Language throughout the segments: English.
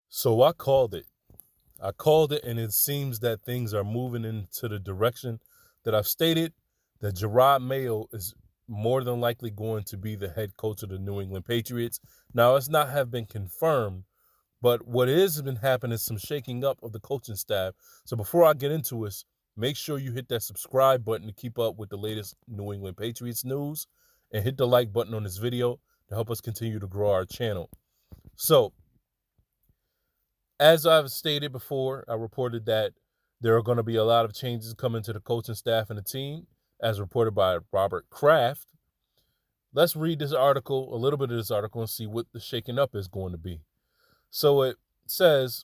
So I called it. I called it, and it seems that things are moving into the direction that I've stated, that Gerard Mayo is more than likely going to be the head coach of the New England Patriots. Now, it's not have been confirmed, but what has been happening is some shaking up of the coaching staff. So before I get into this, make sure you hit that subscribe button to keep up with the latest New England Patriots news, and hit the like button on this video to help us continue to grow our channel. So, as I've stated before, I reported that there are going to be a lot of changes coming to the coaching staff and the team, as reported by Robert Kraft. Let's read this article, a little bit of this article, and see what the shaking up is going to be. So it says,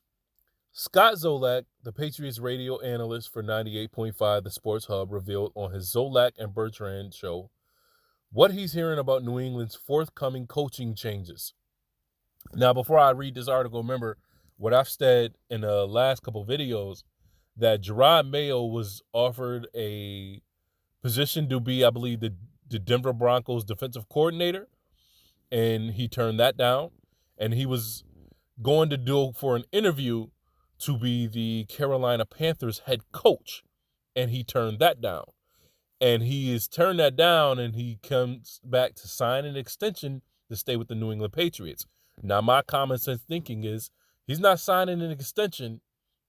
Scott Zolak, the Patriots radio analyst for 98.5 The Sports Hub, revealed on his Zolak and Bertrand show what he's hearing about New England's forthcoming coaching changes. Now, before I read this article, remember what I've said in the last couple of videos, that Gerard Mayo was offered a position to be, I believe, the Denver Broncos defensive coordinator, and he turned that down. And he was going to do for an interview to be the Carolina Panthers head coach, and he turned that down. And he has turned that down, and he comes back to sign an extension to stay with the New England Patriots. Now, my common sense thinking is he's not signing an extension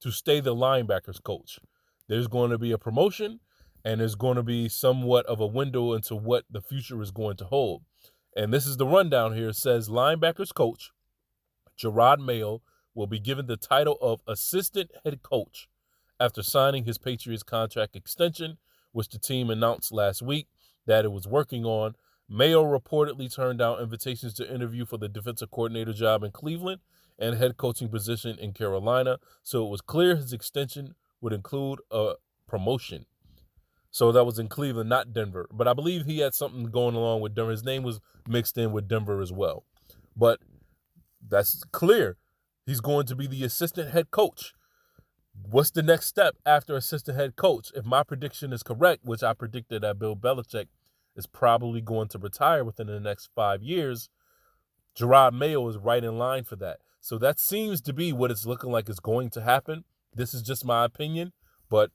to stay the linebackers coach. There's going to be a promotion, and there's going to be somewhat of a window into what the future is going to hold. And this is the rundown here. It says linebackers coach Gerard Mayo will be given the title of assistant head coach after signing his Patriots contract extension, which the team announced last week that it was working on. Mayo reportedly turned down invitations to interview for the defensive coordinator job in Cleveland and head coaching position in Carolina, so it was clear his extension would include a promotion. So that was in Cleveland, not Denver. But I believe he had something going along with Denver. His name was mixed in with Denver as well. But that's clear. He's going to be the assistant head coach. What's the next step after assistant head coach? If my prediction is correct, which I predicted that Bill Belichick is probably going to retire within the next 5 years, Gerard Mayo is right in line for that. So that seems to be what it's looking like is going to happen. This is just my opinion, but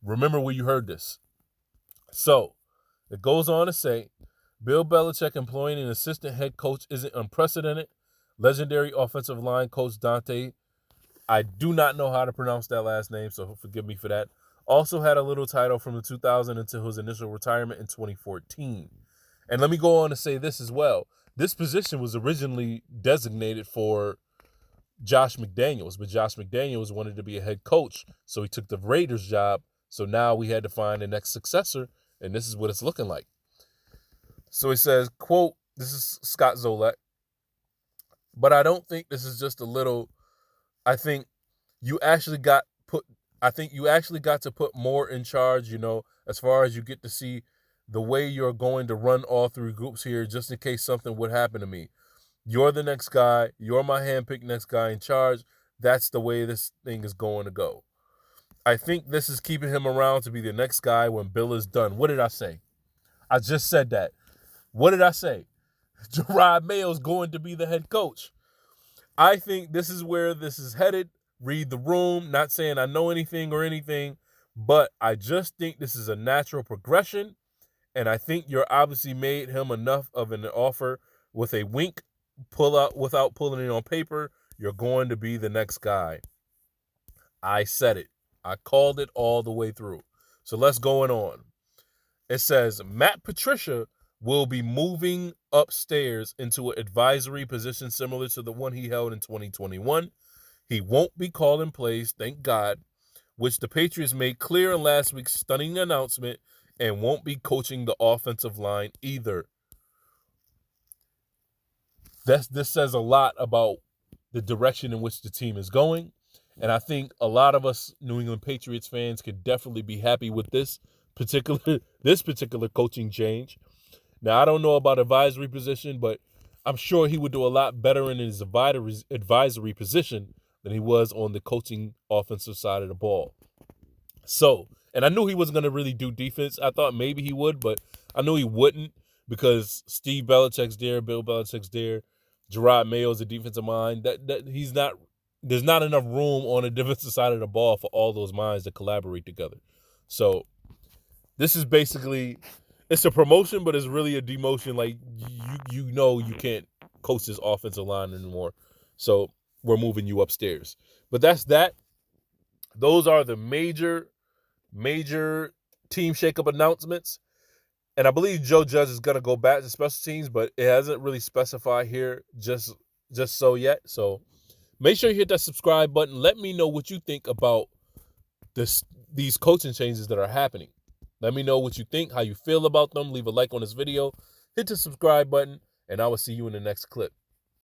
remember where you heard this. So it goes on to say, Bill Belichick employing an assistant head coach isn't unprecedented. Legendary offensive line coach Dante, I do not know how to pronounce that last name, so forgive me for that, also had a little title from the 2000 until his initial retirement in 2014. And let me go on to say this as well. This position was originally designated for Josh McDaniels, but Josh McDaniels wanted to be a head coach, so he took the Raiders job. So now we had to find the next successor, and this is what it's looking like. So he says, quote, this is Scott Zolak, but I don't think this is just a little, I think you actually got to put more in charge, as far as you get to see the way you're going to run all three groups here, just in case something would happen to me. You're the next guy. You're my handpicked next guy in charge. That's the way this thing is going to go. I think this is keeping him around to be the next guy when Bill is done. What did I say? I just said that. What did I say? Gerard Mayo is going to be the head coach. I think this is where this is headed. Read the room. Not saying I know anything or anything, but I just think this is a natural progression, and I think you're obviously made him enough of an offer with a wink, pull out without pulling it on paper. You're going to be the next guy. I said it. I called it all the way through. So let's go on. It says Matt Patricia will be moving upstairs into an advisory position similar to the one he held in 2021. He won't be calling plays, thank God, which the Patriots made clear in last week's stunning announcement, and won't be coaching the offensive line either. This says a lot about the direction in which the team is going, and I think a lot of us New England Patriots fans could definitely be happy with this particular coaching change. Now, I don't know about advisory position, but I'm sure he would do a lot better in his advisory position than he was on the coaching offensive side of the ball. So, and I knew he wasn't going to really do defense. I thought maybe he would, but I knew he wouldn't because Steve Belichick's there, Bill Belichick's there, Gerard Mayo's a defensive mind. That he's not there's not enough room on the defensive side of the ball for all those minds to collaborate together. So this is basically, it's a promotion, but it's really a demotion. Like you can't coach this offensive line anymore. So we're moving you upstairs. But that's that. Those are the major team shakeup announcements. And I believe Joe Judge is going to go back to special teams, but it hasn't really specified here just so yet. So make sure you hit that subscribe button. Let me know what you think about these coaching changes that are happening. Let me know what you think, how you feel about them. Leave a like on this video. Hit the subscribe button, and I will see you in the next clip.